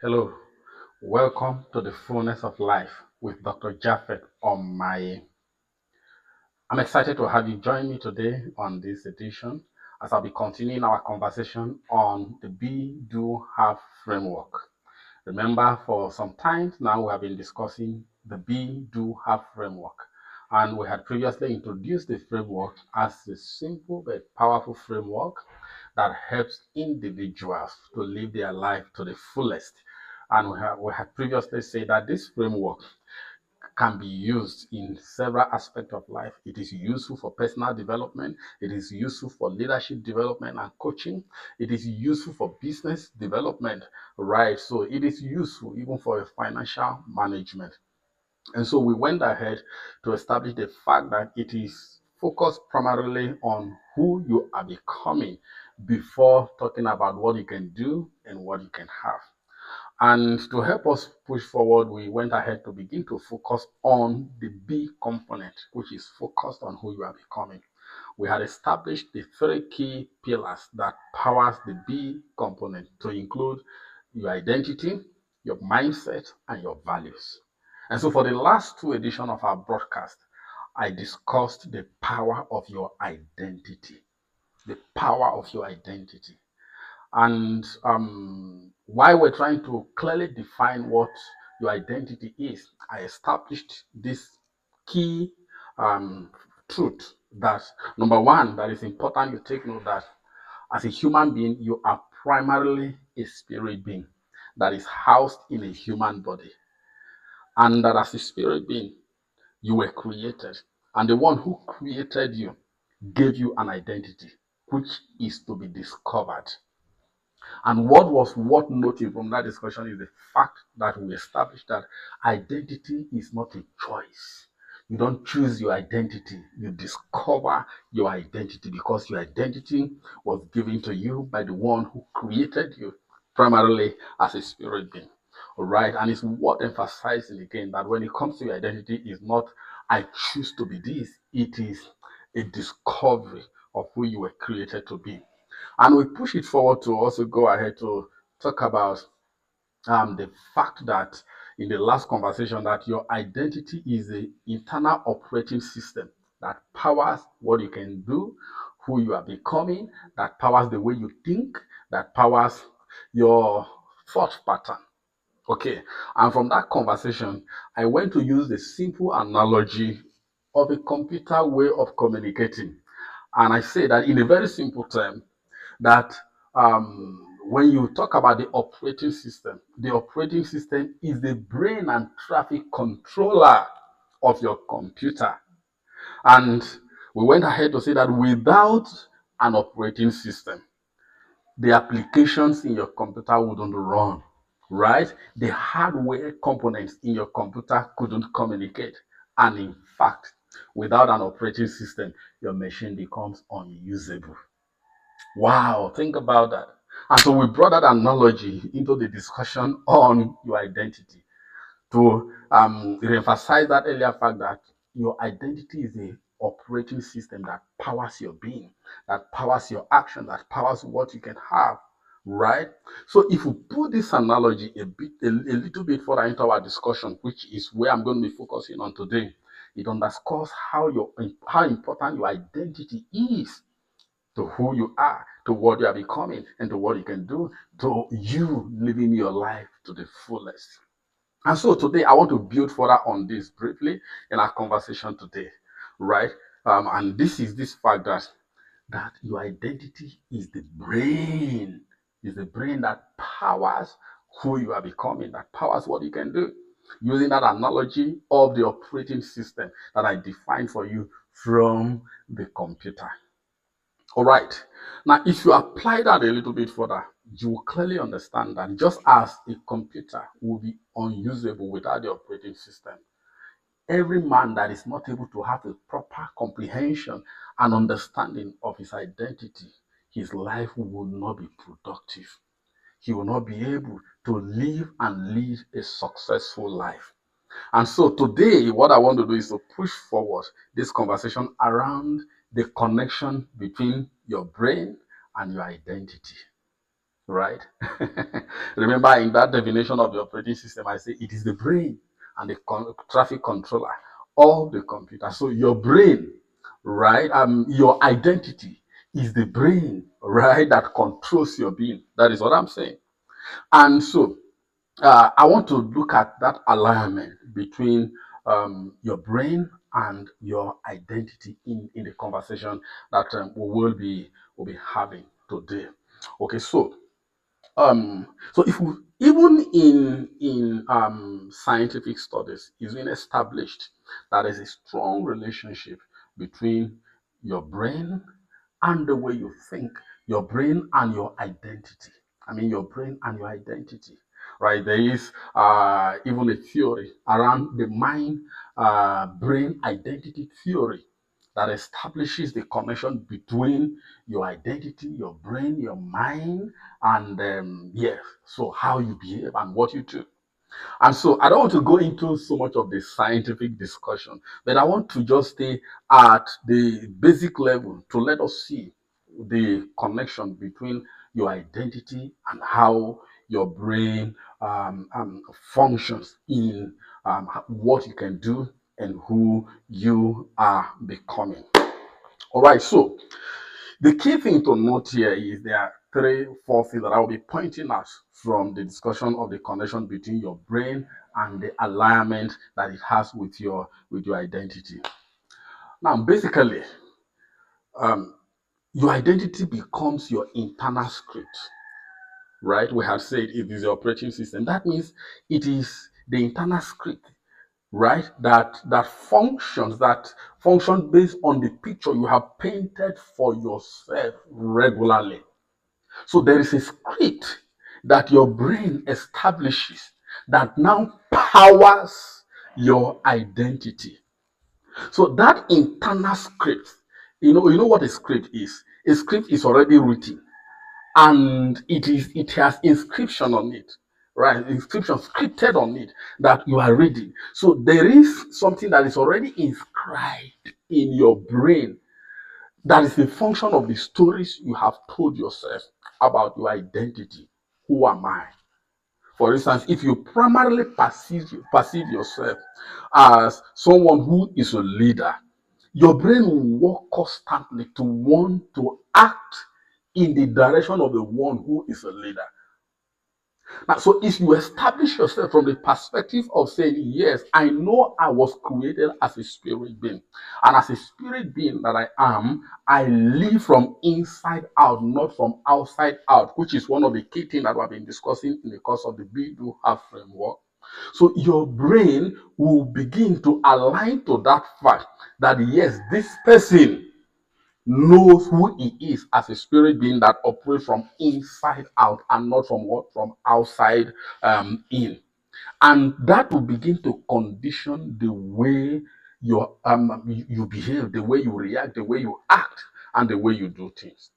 Hello, welcome to the fullness of life with Dr. Japhet Omaye. I'm excited to have you join me today on this edition as I'll be continuing our conversation on the Be, Do, Have framework. Remember, for some time now, we have been discussing the Be, Do, Have framework. And we had previously introduced the framework as a simple but powerful framework that helps individuals to live their life to the fullest. And we had previously said that this framework can be used in several aspects of life. It is useful for personal development. It is useful for leadership development and coaching. It is useful for business development, right? So it is useful even for financial management. And so we went ahead to establish the fact that it is focused primarily on who you are becoming before talking about what you can do and what you can have. And to help us push forward, we went ahead to begin to focus on the B component, which is focused on who you are becoming. We had established the three key pillars that powers the B component to include your identity, your mindset, and your values. And so for the last two editions of our broadcast, I discussed the power of your identity. The power of your identity. And while we're trying to clearly define what your identity is, I established this key um, truth that number one, that is important you take note that as a human being, you are primarily a spirit being that is housed in a human body. And that as a spirit being, you were created. And the one who created you gave you an identity, which is to be discovered. And what was worth noting from that discussion is the fact that we established that identity is not a choice. You don't choose your identity, you discover your identity because your identity was given to you by the one who created you, primarily as a spirit being. All right, and it's worth emphasizing again that when it comes to your identity, it's not I choose to be this, it is a discovery of who you were created to be. And we push it forward to also go ahead to talk about the fact that in the last conversation that your identity is the internal operating system that powers what you can do, who you are becoming, that powers the way you think, that powers your thought pattern. Okay, and from that conversation, I went to use the simple analogy of a computer way of communicating. And I say that in a very simple term, that when you talk about the operating system is the brain and traffic controller of your computer. And we went ahead to say that without an operating system, the applications in your computer wouldn't run, right? The hardware components in your computer couldn't communicate. And in fact, without an operating system, your machine becomes unusable. Wow, think about that. And so we brought that analogy into the discussion on your identity to emphasize that earlier fact that your identity is the operating system that powers your being, that powers your action, that powers what you can have, right? So if we put this analogy a little bit further into our discussion, which is where I'm going to be focusing on today, it underscores how important your identity is to who you are, to what you are becoming, and to what you can do, to you living your life to the fullest. And so today, I want to build further on this briefly in our conversation today, right? And this is this fact that your identity is the brain that powers who you are becoming, that powers what you can do. Using that analogy of the operating system that I defined for you from the computer. All right. Now, if you apply that a little bit further, you will clearly understand that just as a computer will be unusable without the operating system, every man that is not able to have a proper comprehension and understanding of his identity, his life will not be productive. He will not be able to live and lead a successful life. And so today, what I want to do is to push forward this conversation around the connection between your brain and your identity, right? Remember, in that definition of the operating system, I say it is the brain and the traffic controller of the computer. So your brain, right? Your identity is the brain, right, that controls your being. That is what I'm saying. And so I want to look at that alignment between your brain and your identity in the conversation that will be having today. Okay, so if we, even in scientific studies, it's been established that there's a strong relationship between your brain and the way you think, your brain and your identity. I mean, your brain and your identity, right? There is even a theory around the mind brain identity theory that establishes the connection between your identity, your brain, your mind, and yes, so how you behave and what you do. And so I don't want to go into so much of the scientific discussion, but I want to just stay at the basic level to let us see the connection between your identity and how your brain functions in what you can do and who you are becoming. All right, so the key thing to note here is there are three, four things that I will be pointing out from the discussion of the connection between your brain and the alignment that it has with your identity. Now, basically, um, your identity becomes your internal script, right? We have said it is your operating system. That means it is the internal script, right? That function based on the picture you have painted for yourself regularly. So there is a script that your brain establishes that now powers your identity. So that internal script, you know what a script is? A script is already written and it has inscription on it, right? Inscription scripted on it that you are reading. So there is something that is already inscribed in your brain. That is the function of the stories you have told yourself about your identity. Who am I? For instance, if you primarily perceive yourself as someone who is a leader, your brain will work constantly to want to act in the direction of the one who is a leader. Now, so if you establish yourself from the perspective of saying, yes, I know I was created as a spirit being, and as a spirit being that I am, I live from inside out, not from outside out, which is one of the key things that we have been discussing in the course of the Be Do Have framework. So your brain will begin to align to that fact that yes, this person knows who he is as a spirit being that operates from inside out and not from what? From outside in. And that will begin to condition the way you behave, the way you react, the way you act, and the way you do things.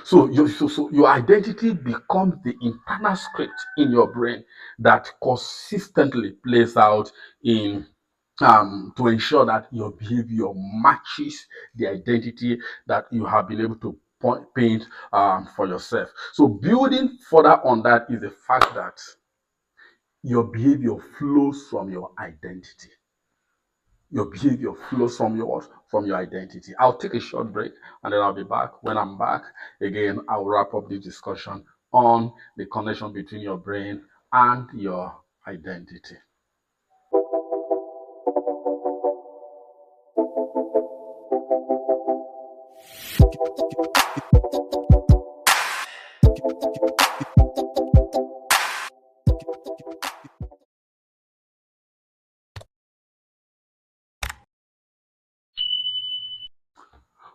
So your identity becomes the internal script in your brain that consistently plays out in to ensure that your behavior matches the identity that you have been able to paint for yourself. So building further on that is the fact that your behavior flows from your identity. Your behavior flows from from your identity. I'll take a short break and then I'll be back. When I'm back, again, I'll wrap up this discussion on the connection between your brain and your identity.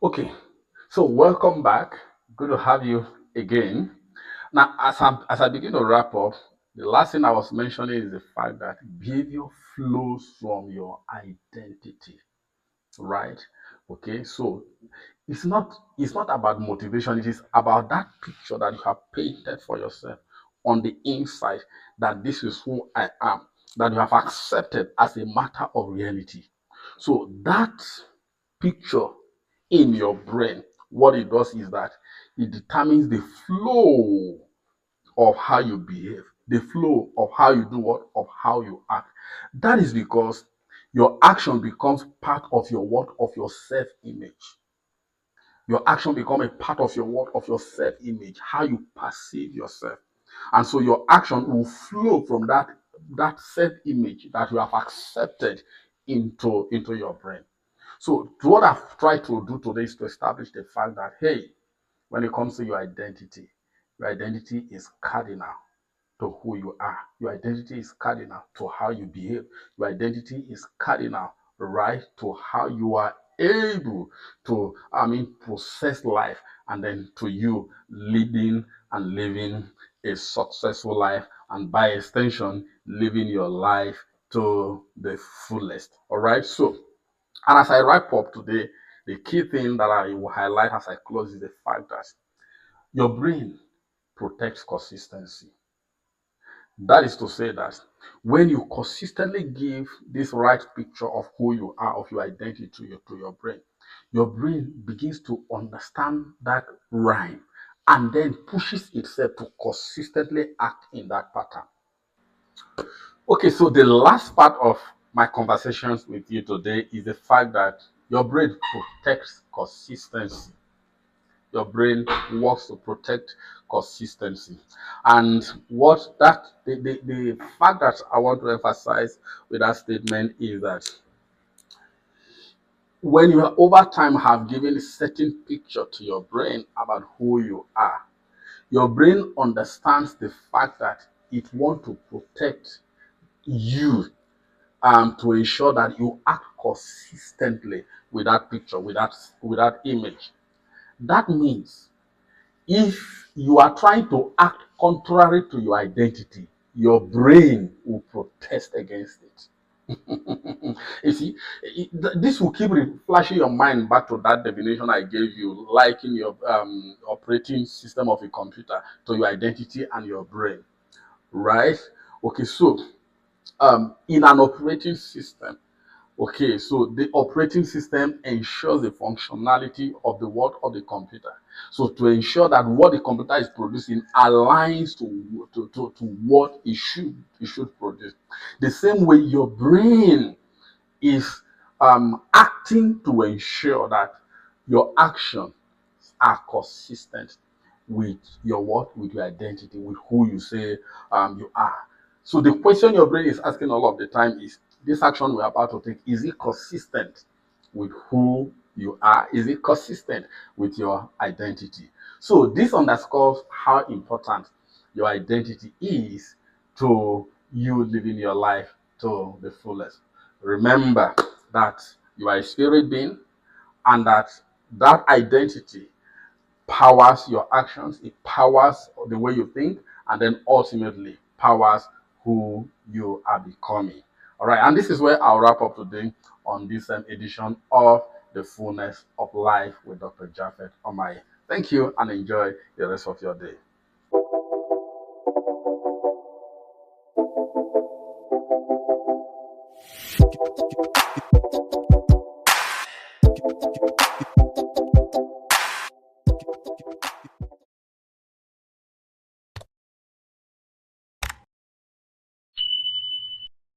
Okay, so welcome back. Good to have you again. Now, as I begin to wrap up, the last thing I was mentioning is the fact that behavior flows from your identity, right? Okay, so it's not about motivation. It is about that picture that you have painted for yourself on the inside that this is who I am. that you have accepted as a matter of reality. So that picture in your brain, what it does is that it determines the flow of how you behave, the flow of how you do what, of how you act. That is because your action becomes part of your what, of your self-image. Your action become a part of your what, of your self-image, how you perceive yourself. And so your action will flow from that self-image that you have accepted into your brain. So what I've tried to do today is to establish the fact that, hey, when it comes to your identity is cardinal to who you are. Your identity is cardinal to how you behave. Your identity is cardinal, right, to how you are able to, process life, and then to you leading and living a successful life, and by extension, living your life to the fullest. All right. So, and as I wrap up today, the key thing that I will highlight as I close is the fact that your brain protects consistency. That is to say that when you consistently give this right picture of who you are, of your identity your brain begins to understand that rhyme and then pushes itself to consistently act in that pattern. Okay, so the last part of my conversations with you today is the fact that your brain protects consistency. Your brain works to protect consistency. And what that the fact that I want to emphasize with that statement is that when you over time have given a certain picture to your brain about who you are, your brain understands the fact that it wants to protect you, to ensure that you act consistently with that picture, with that image. That means if you are trying to act contrary to your identity, your brain will protest against it. You see, this will keep flashing your mind back to that definition I gave you, liking your operating system of a computer to your identity and your brain, right? Okay, so in an operating system, okay, so the operating system ensures the functionality of the work of the computer. So to ensure that what the computer is producing aligns to what it should produce. The same way your brain is acting to ensure that your actions are consistent with your what, with your identity, with who you say you are. So the question your brain is asking all of the time is: this action we're about to take, is it consistent with who you are? Is it consistent with your identity? So this underscores how important your identity is to you living your life to the fullest. Remember that you are a spirit being, and that identity powers your actions, it powers the way you think, and then ultimately powers who you are becoming. All right, and this is where I'll wrap up today on this edition of The Fullness of Life with Dr. Japhet Omaye. Thank you and enjoy the rest of your day.